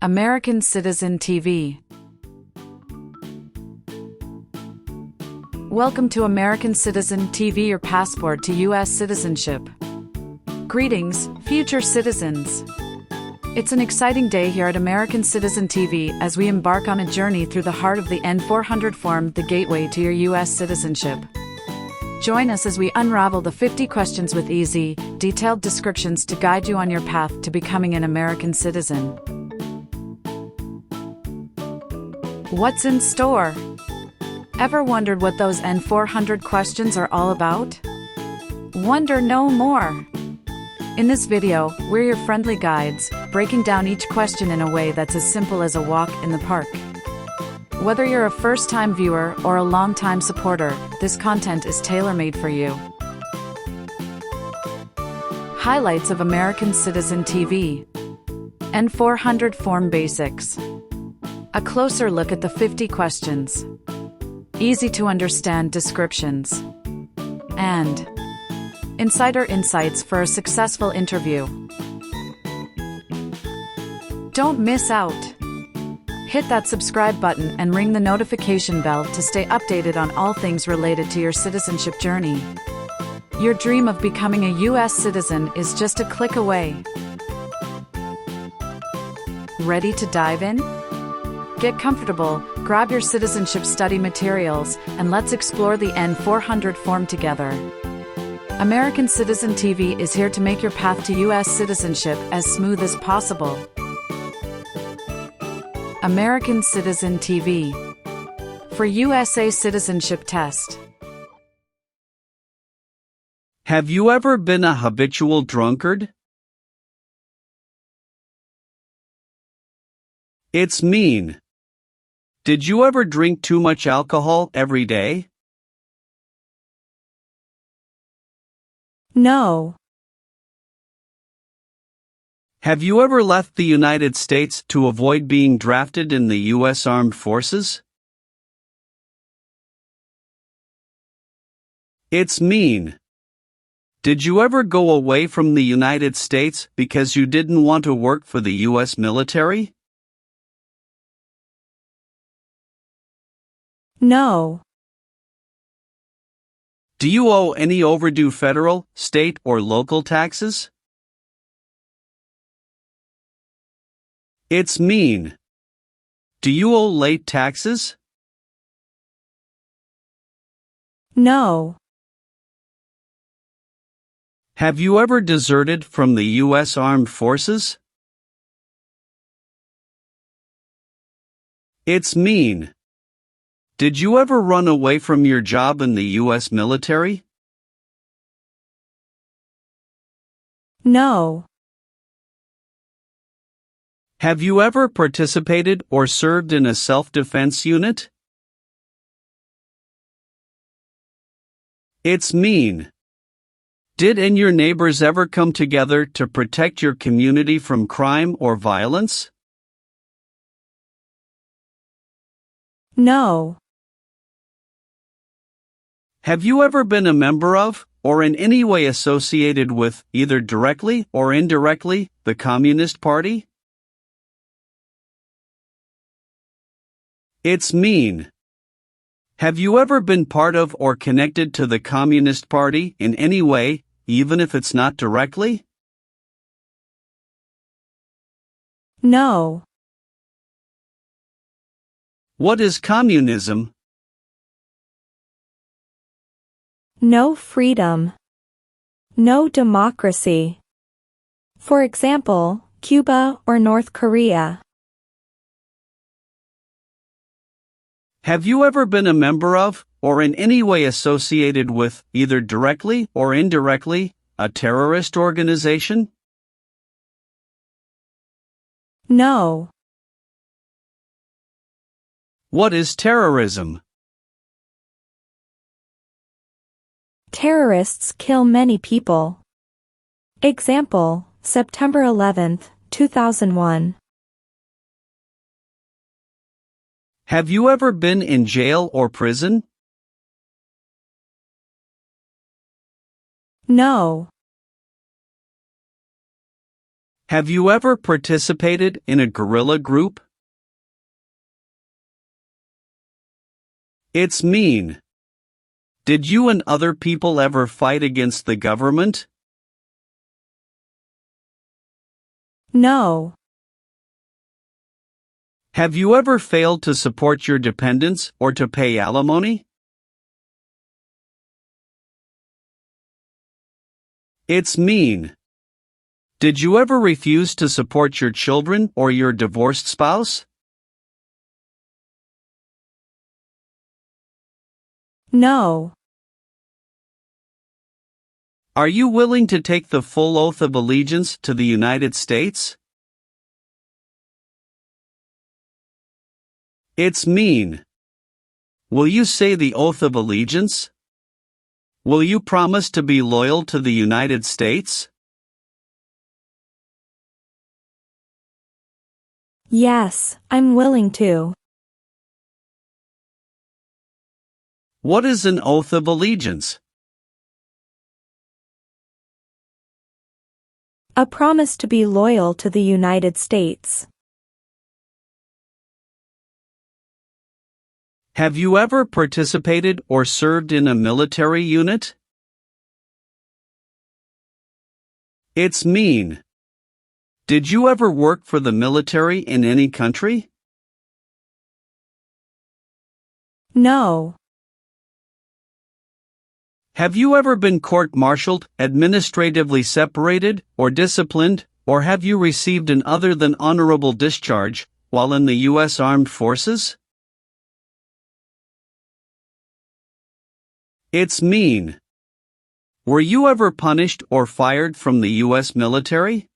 American Citizen TV. Welcome to American Citizen TV, your passport to U.S. citizenship. Greetings, future citizens. It's an exciting day here at American Citizen TV as we embark on a journey through the heart of the N400 form, the gateway to your U.S. citizenship. Join us as we unravel the 50 questions with easy, detailed descriptions to guide you on your path to becoming an American citizen. What's in store? Ever wondered what those N400 questions are all about? Wonder no more! In this video, we're your friendly guides, breaking down each question in a way that's as simple as a walk in the park. Whether you're a first-time viewer or a long-time supporter, this content is tailor-made for you. Highlights of American Citizen TV. N400 Form Basics. A closer look at the 50 questions. Easy-to-understand descriptions. And insider insights for a successful interview. Don't miss out. Hit that subscribe button and ring the notification bell to stay updated on all things related to your citizenship journey. Your dream of becoming a U.S. citizen is just a click away. Ready to dive in? Get comfortable, grab your citizenship study materials, and let's explore the N400 form together. American Citizen TV is here to make your path to U.S. citizenship as smooth as possible. American Citizen TV. For USA Citizenship Test. Have you ever been a habitual drunkard? It's mean. Did you ever drink too much alcohol every day? No. Have you ever left the United States to avoid being drafted in the U.S. Armed Forces? It's mean. Did you ever go away from the United States because you didn't want to work for the U.S. military? No. Do you owe any overdue federal, state, or local taxes? It's mean. Do you owe late taxes? No. Have you ever deserted from the U.S. Armed Forces? It's mean. Did you ever run away from your job in the U.S. military? No. Have you ever participated or served in a self-defense unit? It's mean. Did and your neighbors ever come together to protect your community from crime or violence? No. Have you ever been a member of, or in any way associated with, either directly or indirectly, the Communist Party? It's mean. Have you ever been part of or connected to the Communist Party in any way, even if it's not directly? No. What is communism? No freedom. No democracy. For example, Cuba or North Korea. Have you ever been a member of, or in any way associated with, either directly or indirectly, a terrorist organization? No. What is terrorism? Terrorists kill many people. Example, September 11, 2001. Have you ever been in jail or prison? No. Have you ever participated in a guerrilla group? It's mean. Did you and other people ever fight against the government? No. Have you ever failed to support your dependents or to pay alimony? It's mean. Did you ever refuse to support your children or your divorced spouse? No. Are you willing to take the full oath of allegiance to the United States? It's mean. Will you say the oath of allegiance? Will you promise to be loyal to the United States? Yes, I'm willing to. What is an oath of allegiance? A promise to be loyal to the United States. Have you ever participated or served in a military unit? It's mean. Did you ever work for the military in any country? No. Have you ever been court-martialed, administratively separated, or disciplined, or have you received an other than honorable discharge while in the U.S. Armed Forces? It's mean. Were you ever punished or fired from the U.S. military?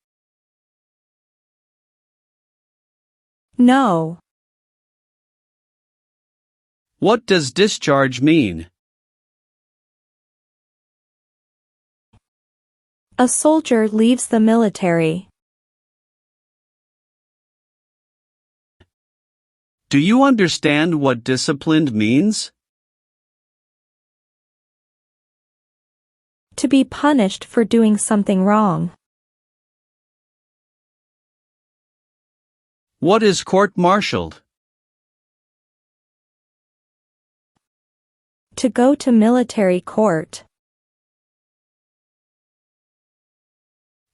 No. What does discharge mean? A soldier leaves the military. Do you understand what disciplined means? To be punished for doing something wrong. What is court-martialed? To go to military court.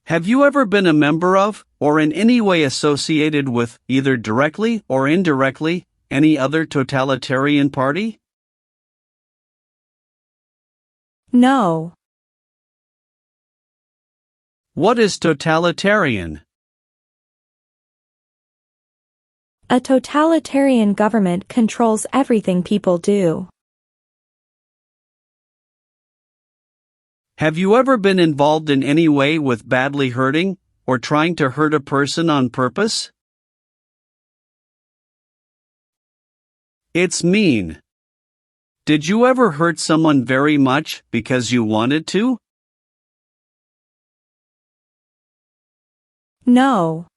Have you ever been a member of, or in any way associated with, either directly or indirectly, any other totalitarian party? No. What is totalitarian? A totalitarian government controls everything people do. Have you ever been involved in any way with badly hurting, or trying to hurt a person on purpose? It's mean. Did you ever hurt someone very much because you wanted to? No.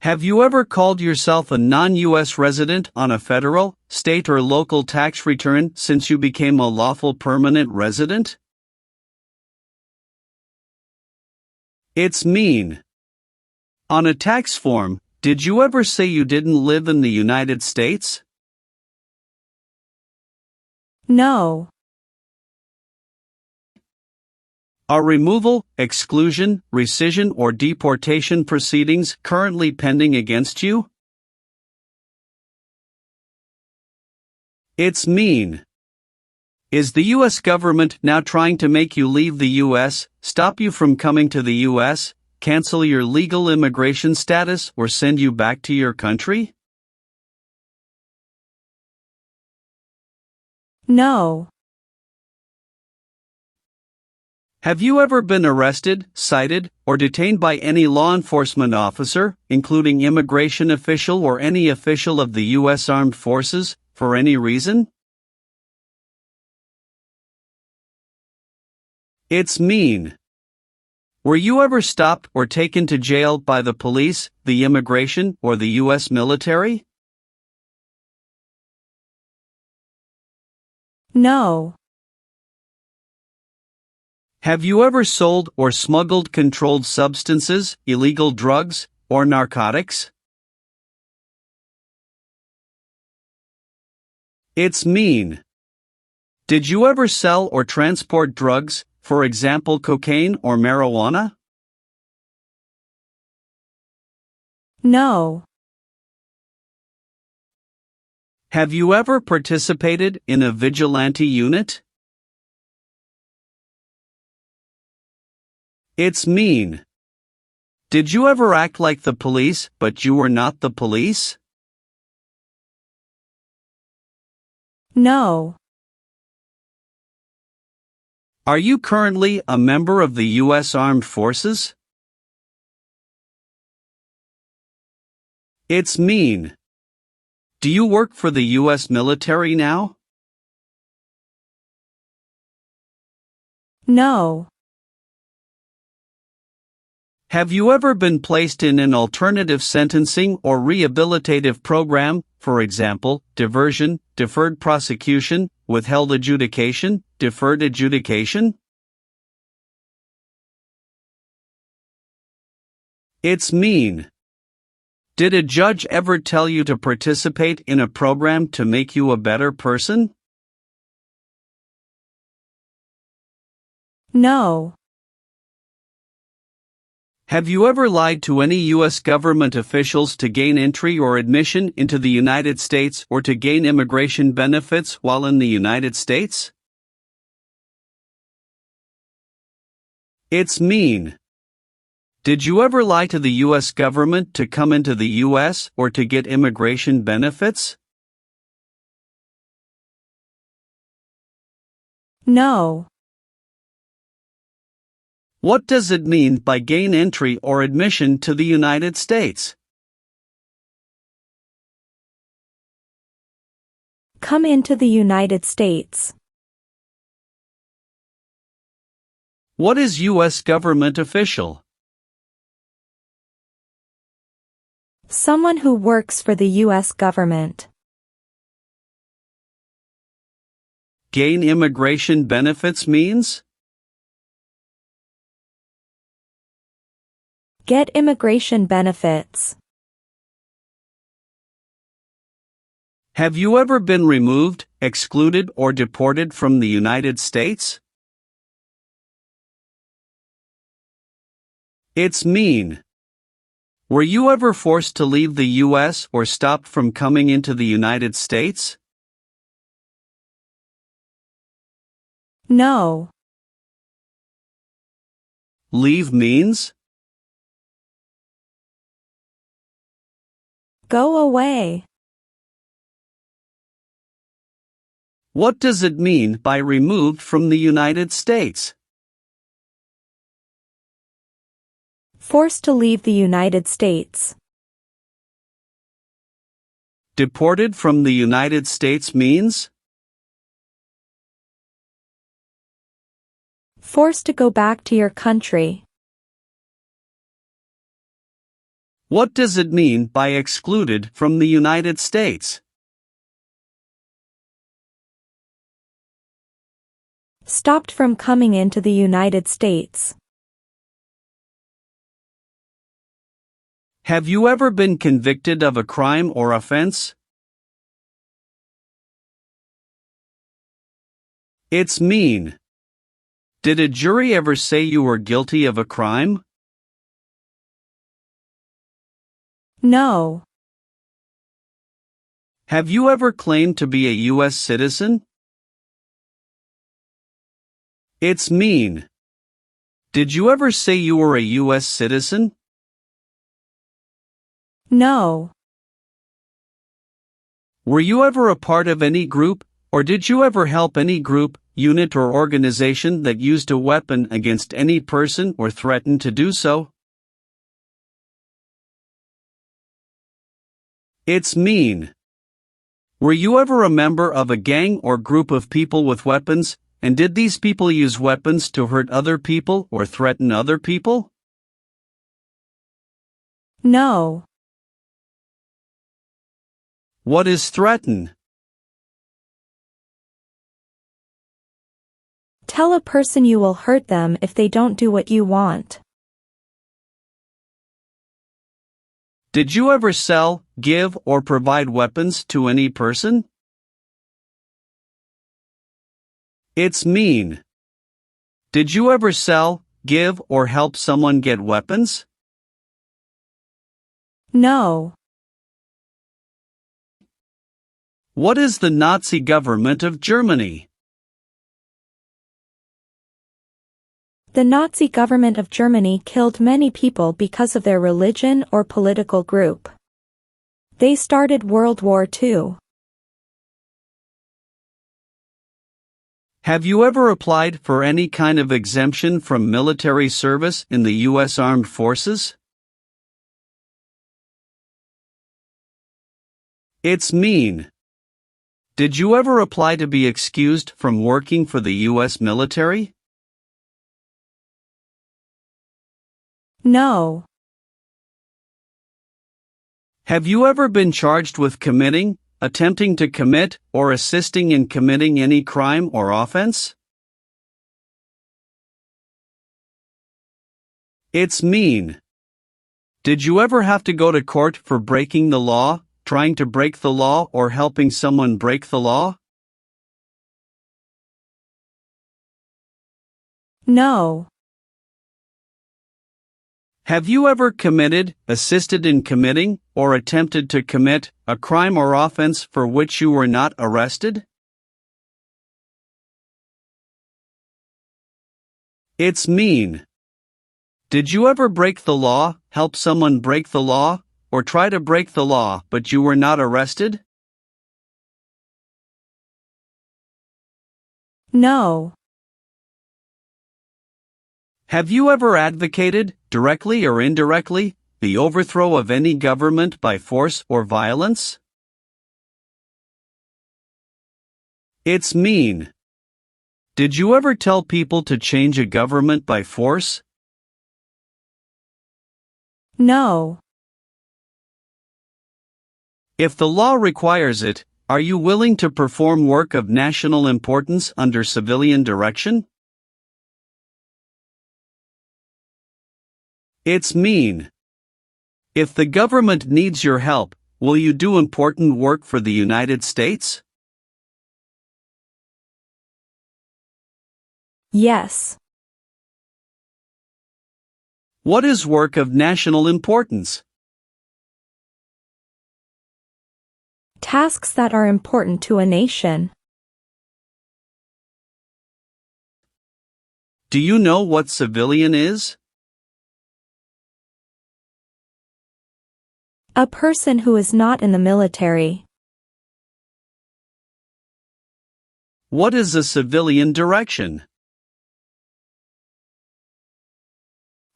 Have you ever called yourself a non-U.S. resident on a federal, state or local tax return since you became a lawful permanent resident? It's mean. On a tax form, did you ever say you didn't live in the United States? No. Are removal, exclusion, rescission or deportation proceedings currently pending against you? It's mean. Is the U.S. government now trying to make you leave the U.S., stop you from coming to the U.S., cancel your legal immigration status or send you back to your country? No. Have you ever been arrested, cited, or detained by any law enforcement officer, including immigration official or any official of the U.S. Armed Forces, for any reason? It's mean. Were you ever stopped or taken to jail by the police, the immigration, or the U.S. military? No. Have you ever sold or smuggled controlled substances, illegal drugs, or narcotics? It's mean. Did you ever sell or transport drugs, for example cocaine or marijuana? No. Have you ever participated in a vigilante unit? It's mean. Did you ever act like the police, but you were not the police? No. Are you currently a member of the U.S. Armed Forces? It's mean. Do you work for the U.S. military now? No. Have you ever been placed in an alternative sentencing or rehabilitative program, for example, diversion, deferred prosecution, withheld adjudication, deferred adjudication? It's mean. Did a judge ever tell you to participate in a program to make you a better person? No. Have you ever lied to any U.S. government officials to gain entry or admission into the United States or to gain immigration benefits while in the United States? It's mean. Did you ever lie to the U.S. government to come into the U.S. or to get immigration benefits? No. What does it mean by gain entry or admission to the United States? Come into the United States. What is U.S. government official? Someone who works for the U.S. government. Gain immigration benefits means? Get immigration benefits. Have you ever been removed, excluded, or deported from the United States? It's mean. Were you ever forced to leave the U.S. or stopped from coming into the United States? No. Leave means? Go away. What does it mean by removed from the United States? Forced to leave the United States. Deported from the United States means? Forced to go back to your country. What does it mean by excluded from the United States? Stopped from coming into the United States. Have you ever been convicted of a crime or offense? It's mean. Did a jury ever say you were guilty of a crime? No. Have you ever claimed to be a U.S. citizen? It's mean. Did you ever say you were a U.S. citizen? No. Were you ever a part of any group, or did you ever help any group, unit or organization that used a weapon against any person or threatened to do so? It's mean. Were you ever a member of a gang or group of people with weapons, and did these people use weapons to hurt other people or threaten other people? No. What is threaten? Tell a person you will hurt them if they don't do what you want. Did you ever sell, give, or provide weapons to any person? It's mean. Did you ever sell, give, or help someone get weapons? No. What is the Nazi government of Germany? The Nazi government of Germany killed many people because of their religion or political group. They started World War II. Have you ever applied for any kind of exemption from military service in the U.S. Armed Forces? It's mean. Did you ever apply to be excused from working for the U.S. military? No. Have you ever been charged with committing, attempting to commit, or assisting in committing any crime or offense? It's mean. Did you ever have to go to court for breaking the law, trying to break the law, or helping someone break the law? No. Have you ever committed, assisted in committing, or attempted to commit a crime or offense for which you were not arrested? It's mean. Did you ever break the law, help someone break the law, or try to break the law but you were not arrested? No. Have you ever advocated, directly or indirectly, the overthrow of any government by force or violence? It's mean. Did you ever tell people to change a government by force? No. If the law requires it, are you willing to perform work of national importance under civilian direction? It's mean. If the government needs your help, will you do important work for the United States? Yes. What is work of national importance? Tasks that are important to a nation. Do you know what civilian is? A person who is not in the military. What is a civilian direction?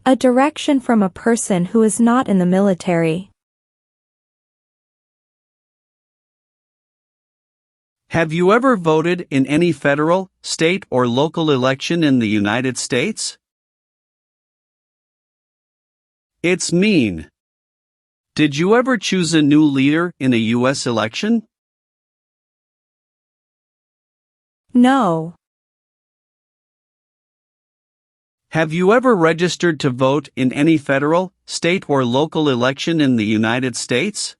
A direction from a person who is not in the military. Have you ever voted in any federal, state, or local election in the United States? It's mean. Did you ever choose a new leader in a U.S. election? No. Have you ever registered to vote in any federal, state, or local election in the United States?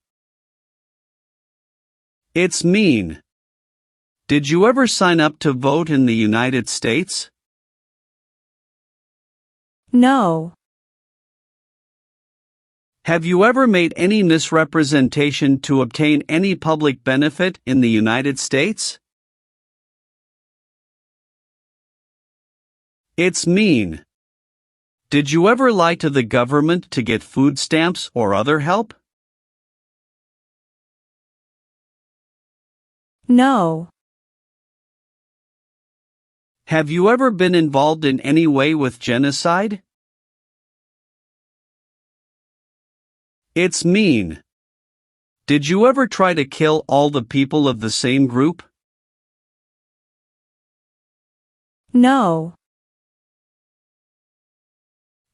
It's mean. Did you ever sign up to vote in the United States? No. Have you ever made any misrepresentation to obtain any public benefit in the United States? It's mean. Did you ever lie to the government to get food stamps or other help? No. Have you ever been involved in any way with genocide? It's mean. Did you ever try to kill all the people of the same group? No.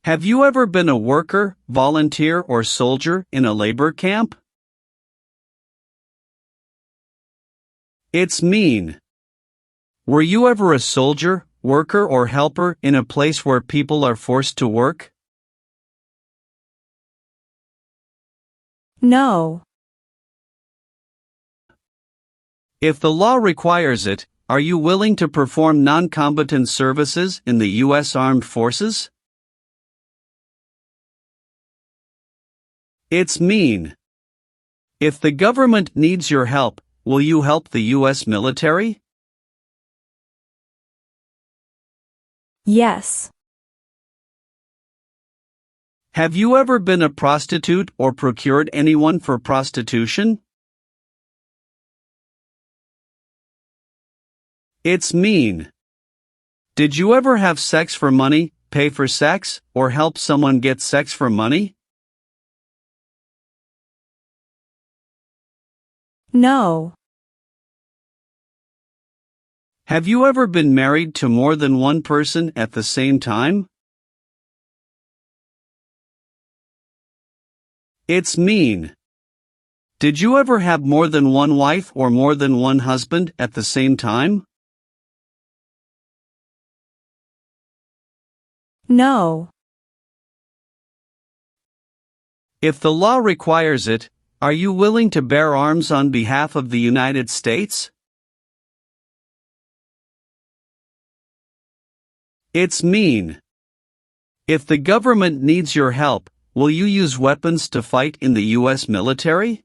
Have you ever been a worker, volunteer, or soldier in a labor camp? It's mean. Were you ever a soldier, worker or helper in a place where people are forced to work? No. If the law requires it, are you willing to perform non-combatant services in the U.S. Armed Forces? It's mean. If the government needs your help, will you help the U.S. military? Yes. Have you ever been a prostitute or procured anyone for prostitution? It's mean. Did you ever have sex for money, pay for sex, or help someone get sex for money? No. Have you ever been married to more than one person at the same time? It's mean. Did you ever have more than one wife or more than one husband at the same time? No. If the law requires it, are you willing to bear arms on behalf of the United States? It's mean. If the government needs your help, will you use weapons to fight in the U.S. military?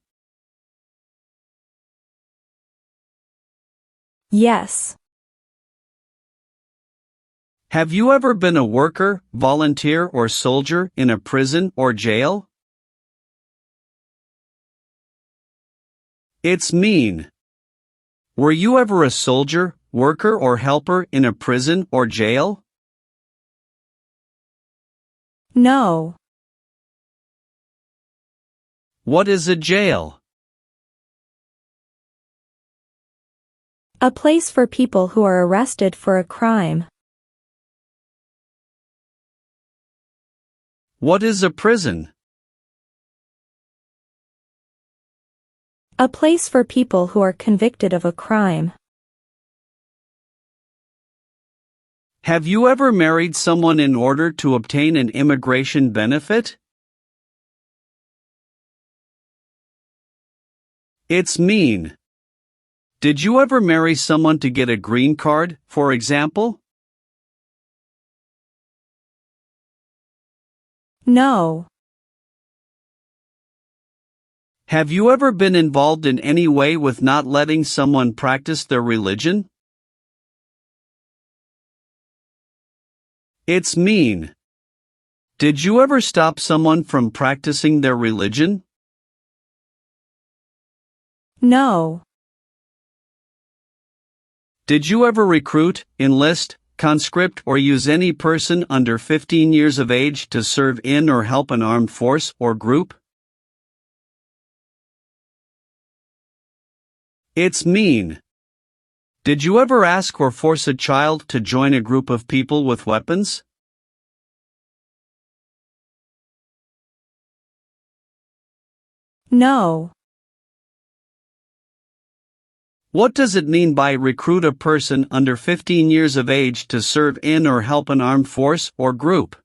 Yes. Have you ever been a worker, volunteer, or soldier in a prison or jail? It's mean. Were you ever a soldier, worker, or helper in a prison or jail? No. What is a jail? A place for people who are arrested for a crime. What is a prison? A place for people who are convicted of a crime. Have you ever married someone in order to obtain an immigration benefit? It's mean. Did you ever marry someone to get a green card, for example? No. Have you ever been involved in any way with not letting someone practice their religion? It's mean. Did you ever stop someone from practicing their religion? No. Did you ever recruit, enlist, conscript, or use any person under 15 years of age to serve in or help an armed force or group? It's mean. Did you ever ask or force a child to join a group of people with weapons? No. What does it mean by recruit a person under 15 years of age to serve in or help an armed force or group?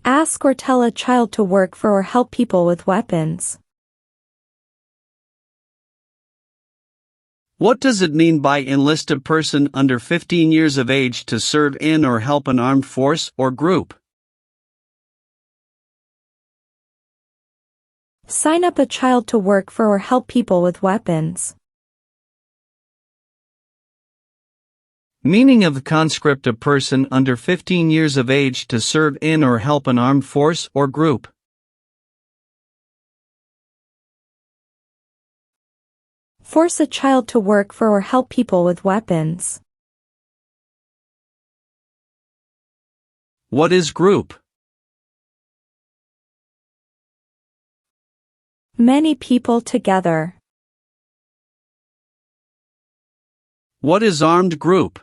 Ask or tell a child to work for or help people with weapons. What does it mean by enlist a person under 15 years of age to serve in or help an armed force or group? Sign up a child to work for or help people with weapons. Meaning of conscript a person under 15 years of age to serve in or help an armed force or group. Force a child to work for or help people with weapons. What is group? Many people together. What is armed group?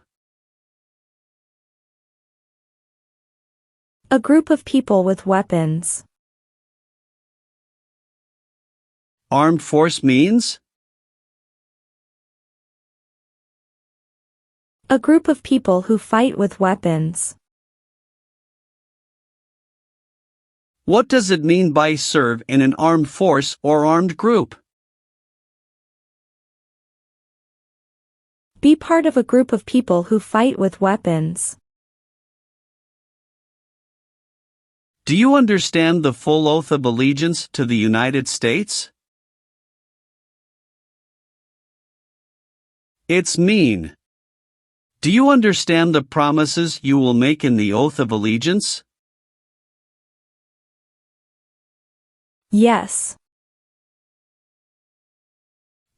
A group of people with weapons. Armed force means? A group of people who fight with weapons. What does it mean by serve in an armed force or armed group? Be part of a group of people who fight with weapons. Do you understand the full oath of allegiance to the United States? It's mean. Do you understand the promises you will make in the oath of allegiance? Yes.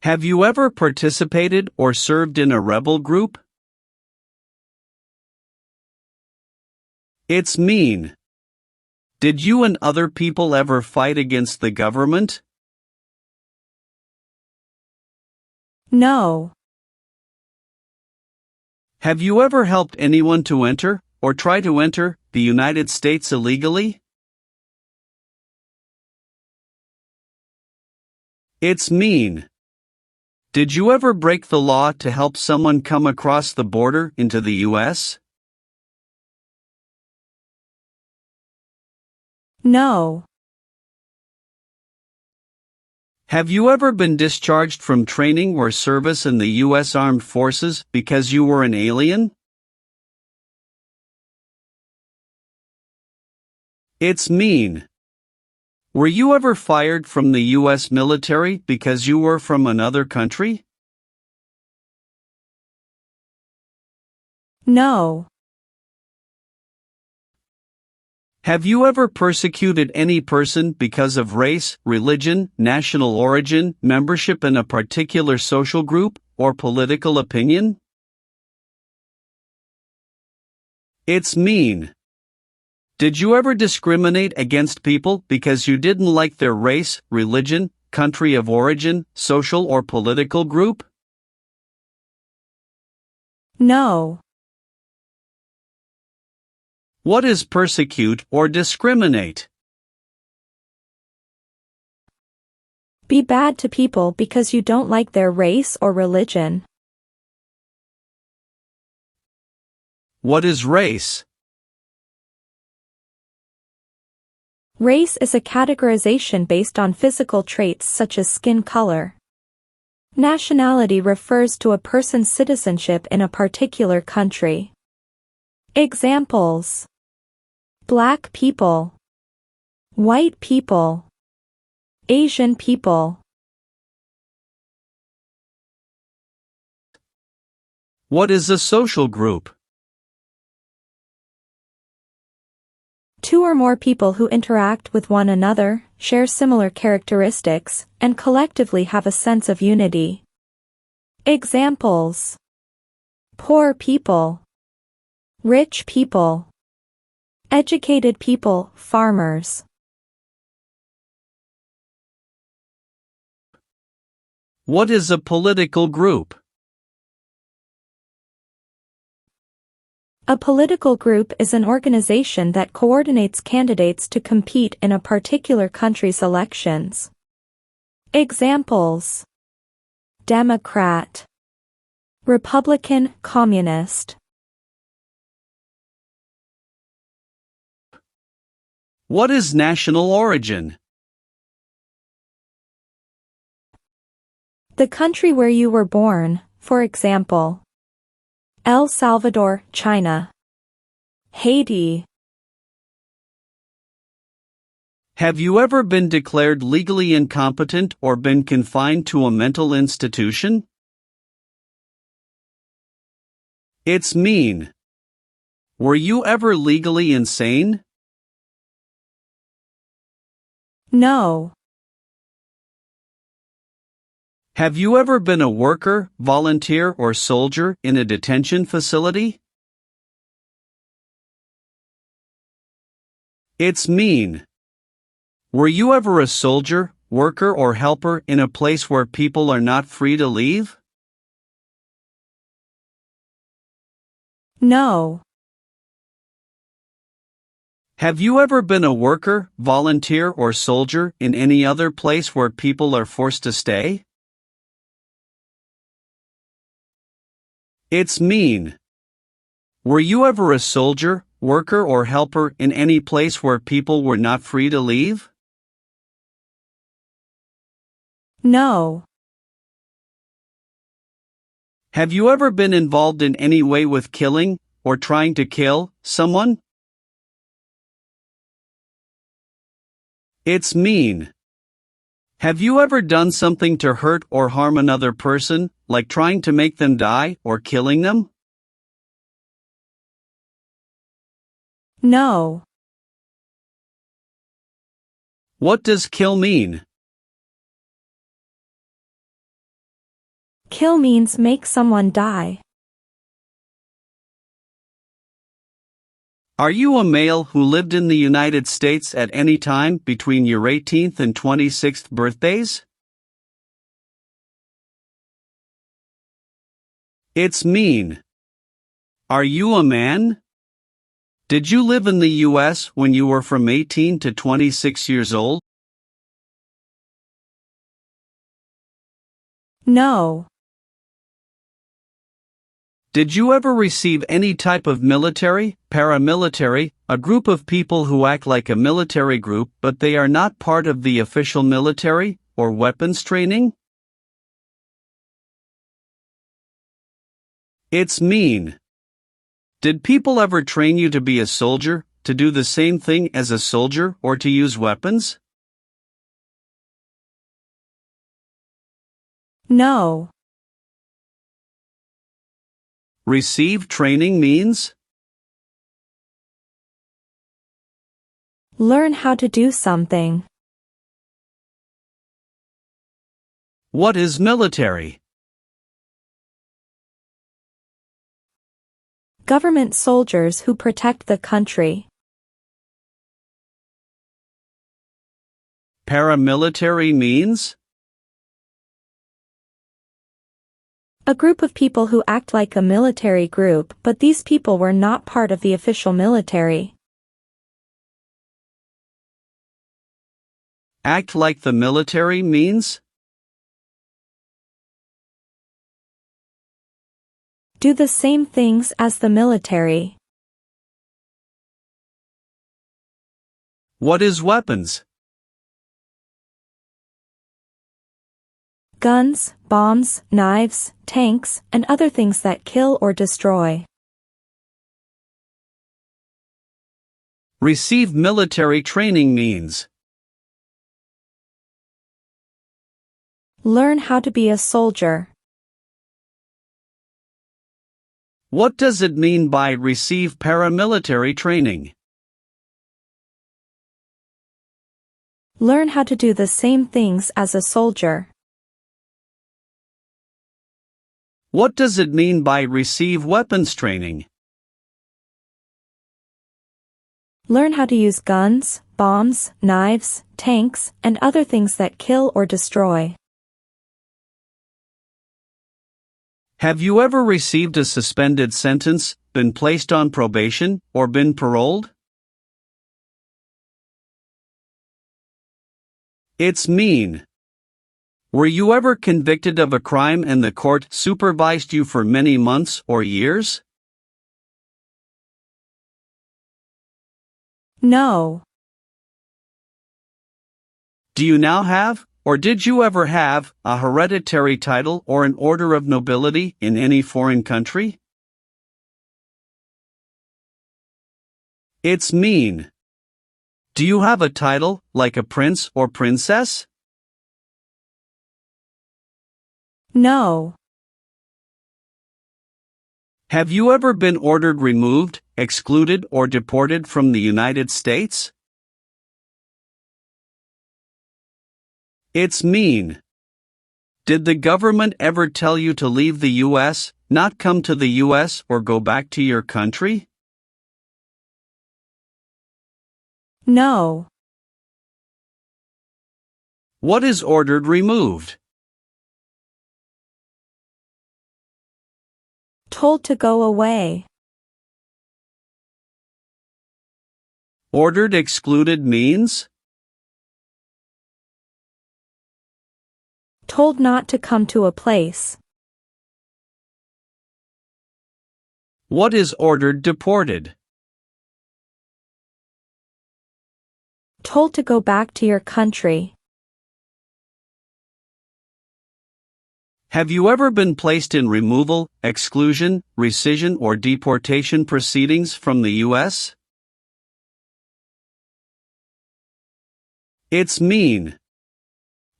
Have you ever participated or served in a rebel group? It's mean. Did you and other people ever fight against the government? No. Have you ever helped anyone to enter, or try to enter, the United States illegally? It's mean. Did you ever break the law to help someone come across the border into the U.S.? No. Have you ever been discharged from training or service in the U.S. Armed Forces because you were an alien? It's mean. Were you ever fired from the U.S. military because you were from another country? No. Have you ever persecuted any person because of race, religion, national origin, membership in a particular social group, or political opinion? It's mean. Did you ever discriminate against people because you didn't like their race, religion, country of origin, social or political group? No. What is persecute or discriminate? Be bad to people because you don't like their race or religion. What is race? Race is a categorization based on physical traits such as skin color. Nationality refers to a person's citizenship in a particular country. Examples: Black people, white people, Asian people. What is a social group? Two or more people who interact with one another, share similar characteristics, and collectively have a sense of unity. Examples: poor people, rich people, educated people, farmers. What is a political group? A political group is an organization that coordinates candidates to compete in a particular country's elections. Examples: Democrat, Republican, Communist. What is national origin? The country where you were born, for example, El Salvador, China, Haiti. Have you ever been declared legally incompetent or been confined to a mental institution? It's mean. Were you ever legally insane? No. Have you ever been a worker, volunteer, or soldier in a detention facility? It's mean. Were you ever a soldier, worker, or helper in a place where people are not free to leave? No. Have you ever been a worker, volunteer, or soldier in any other place where people are forced to stay? It's mean. Were you ever a soldier, worker or helper in any place where people were not free to leave? No. Have you ever been involved in any way with killing, or trying to kill, someone? It's mean. Have you ever done something to hurt or harm another person, like trying to make them die or killing them? No. What does kill mean? Kill means make someone die. Are you a male who lived in the United States at any time between your 18th and 26th birthdays? It's mean. Are you a man? Did you live in the U.S. when you were from 18 to 26 years old? No. Did you ever receive any type of military, paramilitary, a group of people who act like a military group but they are not part of the official military, or weapons training? It's mean. Did people ever train you to be a soldier, to do the same thing as a soldier or to use weapons? No. Receive training means? Learn how to do something. What is military? Government soldiers who protect the country. Paramilitary means? A group of people who act like a military group, but these people were not part of the official military. Act like the military means? Do the same things as the military. What is weapons? Guns, bombs, knives, tanks, and other things that kill or destroy. Receive military training means? Learn how to be a soldier. What does it mean by receive paramilitary training? Learn how to do the same things as a soldier. What does it mean by receive weapons training? Learn how to use guns, bombs, knives, tanks, and other things that kill or destroy. Have you ever received a suspended sentence, been placed on probation, or been paroled? It's mean. Were you ever convicted of a crime and the court supervised you for many months or years? No. Do you now have, or did you ever have, a hereditary title or an order of nobility in any foreign country? It's mean. Do you have a title, like a prince or princess? No. Have you ever been ordered removed, excluded or deported from the United States? It's mean. Did the government ever tell you to leave the U.S., not come to the U.S. or go back to your country? No. What is ordered removed? Told to go away. Ordered excluded means? Told not to come to a place. What is ordered deported? Told to go back to your country. Have you ever been placed in removal, exclusion, rescission, or deportation proceedings from the U.S.? It's mean.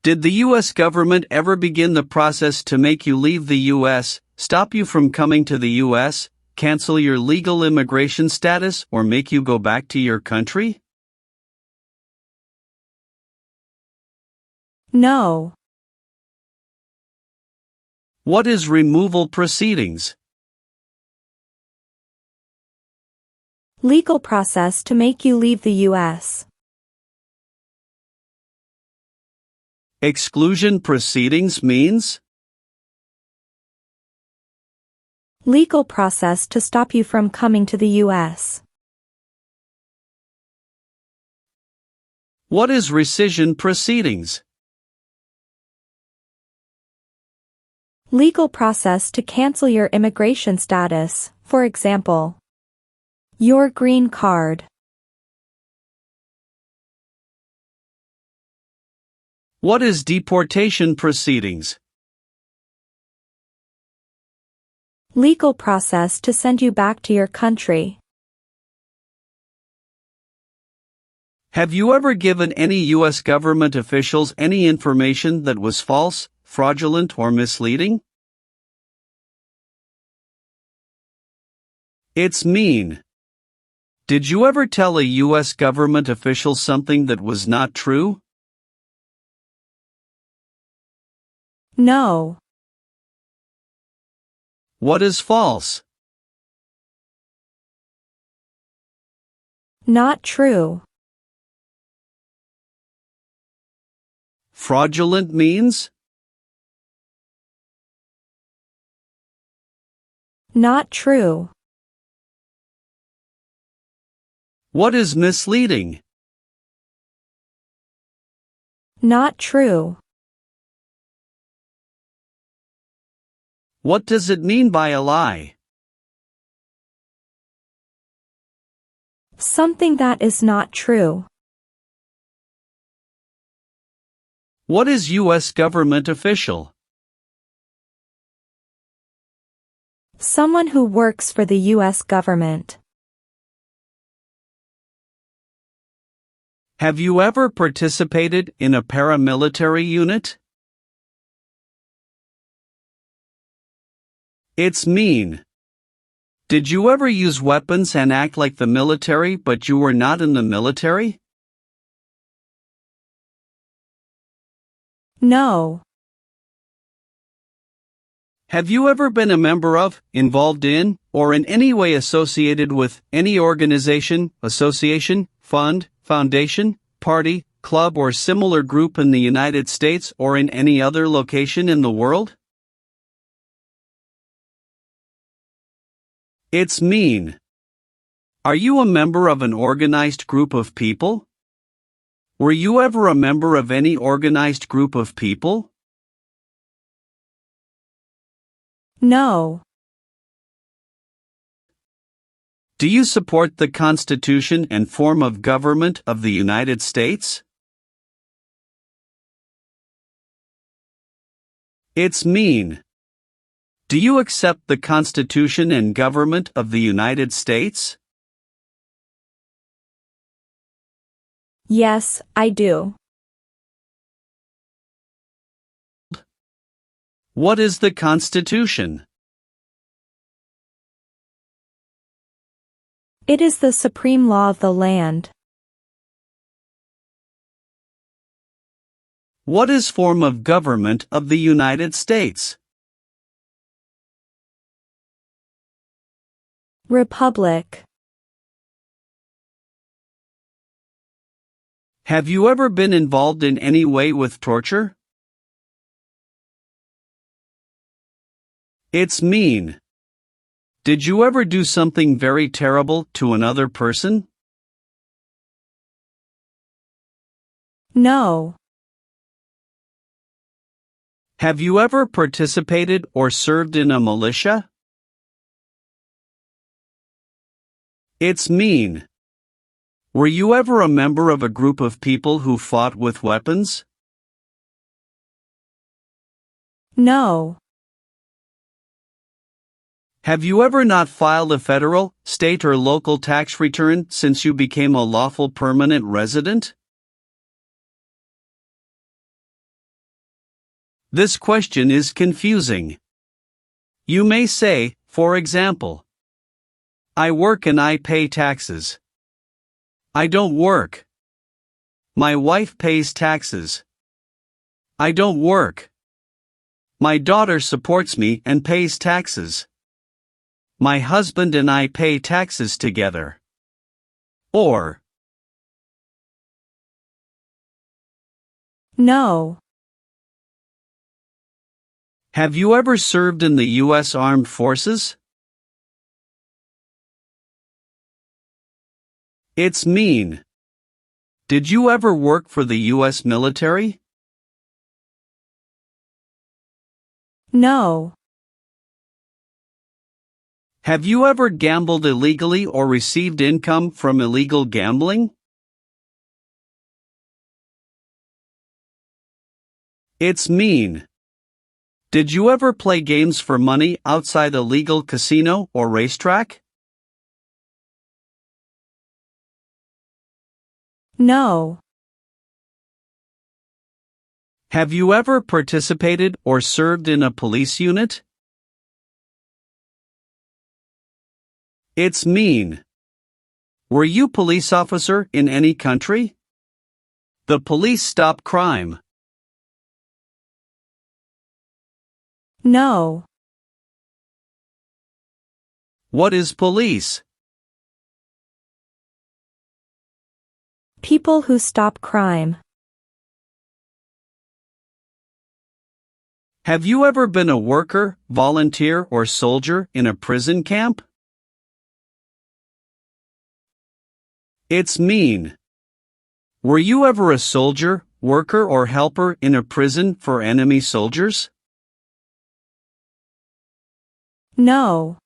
Did the U.S. government ever begin the process to make you leave the U.S., stop you from coming to the U.S., cancel your legal immigration status, or make you go back to your country? No. What is removal proceedings? Legal process to make you leave the U.S. Exclusion proceedings means? Legal process to stop you from coming to the U.S. What is rescission proceedings? Legal process to cancel your immigration status, for example, your green card. What is deportation proceedings? Legal process to send you back to your country. Have you ever given any U.S. government officials any information that was false, fraudulent, or misleading? It's mean. Did you ever tell a U.S. government official something that was not true? No. What is false? Not true. Fraudulent means? Not true. What is misleading? Not true. What does it mean by a lie? Something that is not true. What is U.S. government official? Someone who works for the U.S. government. Have you ever participated in a paramilitary unit? It's mean. Did you ever use weapons and act like the military but you were not in the military? No. Have you ever been a member of, involved in, or in any way associated with any organization, association, fund, foundation, party, club, or similar group in the United States or in any other location in the world? It's mean. Are you a member of an organized group of people? Were you ever a member of any organized group of people? No. Do you support the Constitution and form of government of the United States? It's mean. Do you accept the Constitution and government of the United States? Yes, I do. What is the Constitution? It is the supreme law of the land. What is form of government of the United States? Republic. Have you ever been involved in any way with torture? It's mean. Did you ever do something very terrible to another person? No. Have you ever participated or served in a militia? It's mean. Were you ever a member of a group of people who fought with weapons? No. Have you ever not filed a federal, state or local tax return since you became a lawful permanent resident? This question is confusing. You may say, for example, I work and I pay taxes. I don't work. My wife pays taxes. I don't work. My daughter supports me and pays taxes. My husband and I pay taxes together. Or, No. have you ever served in the U.S. Armed Forces? It's mean. Did you ever work for the U.S. military? No. Have you ever gambled illegally or received income from illegal gambling? It's mean. Did you ever play games for money outside a legal casino or racetrack? No. Have you ever participated or served in a police unit? It's mean. Were you police officer in any country? The police stop crime. No. What is police? People who stop crime. Have you ever been a worker, volunteer, or soldier in a prison camp? It's mean. Were you ever a soldier, worker, or helper in a prison for enemy soldiers? No.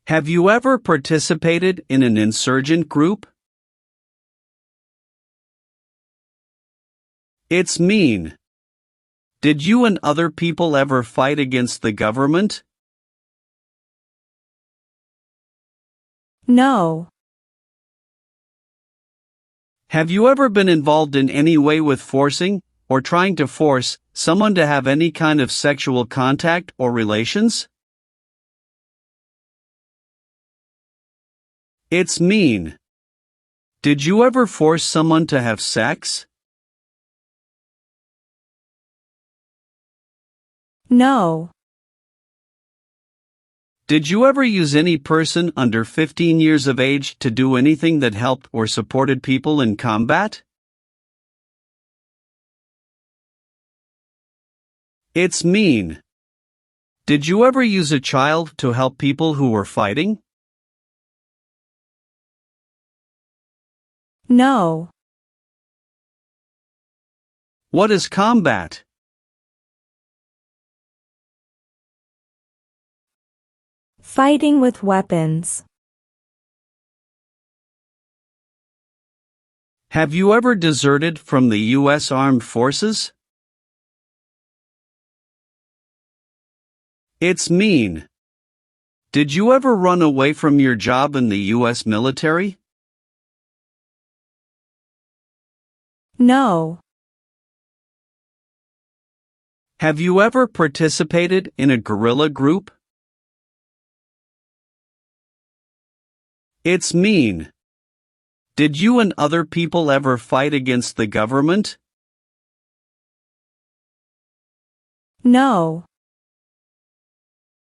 Have you ever participated in an insurgent group? It's mean. Did you and other people ever fight against the government? No. Have you ever been involved in any way with forcing, or trying to force, someone to have any kind of sexual contact or relations? It's mean. Did you ever force someone to have sex? No. Did you ever use any person under 15 years of age to do anything that helped or supported people in combat? It's mean. Did you ever use a child to help people who were fighting? No. What is combat? Fighting with weapons. Have you ever deserted from the U.S. Armed Forces? It's mean. Did you ever run away from your job in the U.S. military? No. Have you ever participated in a guerrilla group? It's mean. Did you and other people ever fight against the government? No.